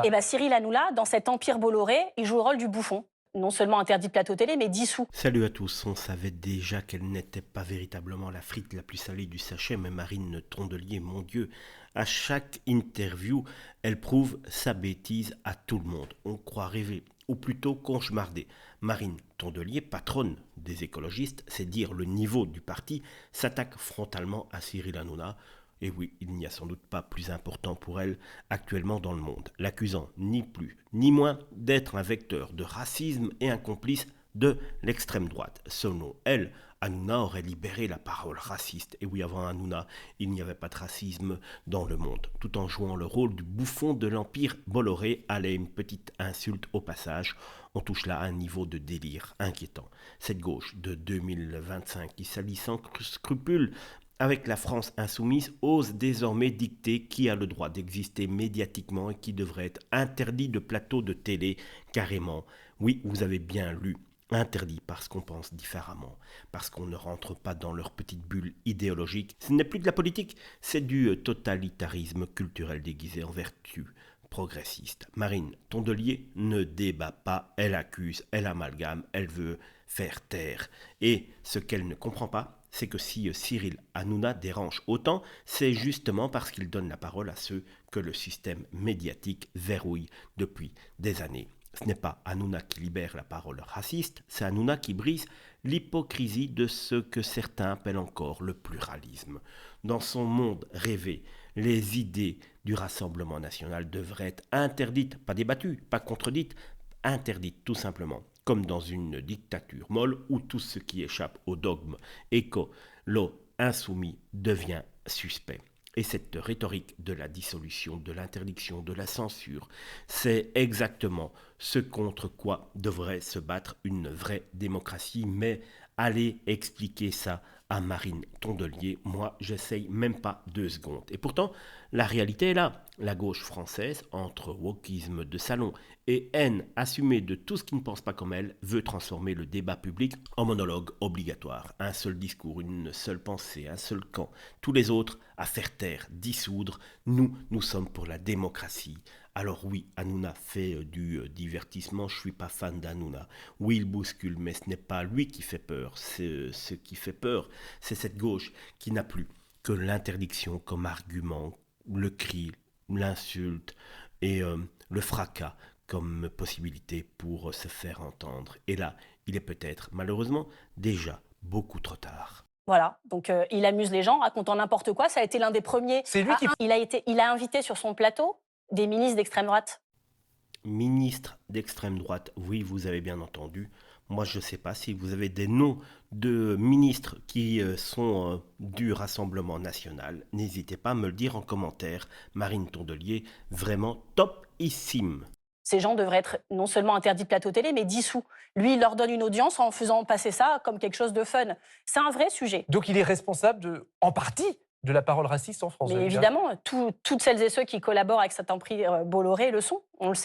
Et bien Cyril Hanouna, dans cet empire Bolloré, il joue le rôle du bouffon. Non seulement interdit de plateau télé, mais dissous. Salut à tous, on savait déjà qu'elle n'était pas véritablement la frite la plus salée du sachet, mais Marine Tondelier, mon Dieu, à chaque interview, elle prouve sa bêtise à tout le monde. On croit rêver, ou plutôt cauchemarder. Marine Tondelier, patronne des écologistes, c'est dire le niveau du parti, s'attaque frontalement à Cyril Hanouna. Et oui, il n'y a sans doute pas plus important pour elle actuellement dans le monde, l'accusant ni plus ni moins d'être un vecteur de racisme et un complice de l'extrême droite. Selon elle, Hanouna aurait libéré la parole raciste. Et oui, avant Hanouna, il n'y avait pas de racisme dans le monde. Tout en jouant le rôle du bouffon de l'empire Bolloré, allait une petite insulte au passage. On touche là à un niveau de délire inquiétant. Cette gauche de 2025 qui s'allie sans scrupule avec la France insoumise, ose désormais dicter qui a le droit d'exister médiatiquement et qui devrait être interdit de plateau de télé carrément. Oui, vous avez bien lu. Interdit parce qu'on pense différemment, parce qu'on ne rentre pas dans leur petite bulle idéologique. Ce n'est plus de la politique, c'est du totalitarisme culturel déguisé en vertu progressiste. Marine Tondelier ne débat pas, elle accuse, elle amalgame, elle veut faire taire. Et ce qu'elle ne comprend pas, c'est que si Cyril Hanouna dérange autant, c'est justement parce qu'il donne la parole à ceux que le système médiatique verrouille depuis des années. Ce n'est pas Hanouna qui libère la parole raciste, c'est Hanouna qui brise l'hypocrisie de ce que certains appellent encore le pluralisme. Dans son monde rêvé, les idées du Rassemblement national devraient être interdites, pas débattues, pas contredites, interdites tout simplement, comme dans une dictature molle où tout ce qui échappe au dogme écolo-insoumis devient suspect. Et cette rhétorique de la dissolution, de l'interdiction, de la censure, c'est exactement ce contre quoi devrait se battre une vraie démocratie. Mais allez expliquer ça à Marine Tondelier, moi j'essaye même pas 2 secondes. Et pourtant, la réalité est là. La gauche française, entre wokisme de salon et haine assumée de tout ce qui ne pense pas comme elle, veut transformer le débat public en monologue obligatoire. Un seul discours, une seule pensée, un seul camp. Tous les autres à faire taire, dissoudre. Nous sommes pour la démocratie. Alors oui, Hanouna fait du divertissement, je suis pas fan d'Hanouna. Oui, il bouscule, mais ce n'est pas lui qui fait peur. Ce qui fait peur, c'est cette gauche qui n'a plus que l'interdiction comme argument, le cri, l'insulte et le fracas comme possibilité pour se faire entendre. Et là, il est peut-être, malheureusement, déjà beaucoup trop tard. Voilà, donc il amuse les gens, racontant n'importe quoi. Ça a été l'un des premiers. C'est lui qui... Il a invité sur son plateau des ministres d'extrême droite. Ministre d'extrême droite, oui, vous avez bien entendu. Moi, je ne sais pas si vous avez des noms de ministres qui sont du Rassemblement national. N'hésitez pas à me le dire en commentaire. Marine Tondelier, vraiment topissime. Ces gens devraient être non seulement interdits de plateau télé, mais dissous. Lui, il leur donne une audience en faisant passer ça comme quelque chose de fun. C'est un vrai sujet. Donc il est responsable, en partie, de la parole raciste en France. Mais évidemment, toutes celles et ceux qui collaborent avec cet empire Bolloré le sont. On le sait.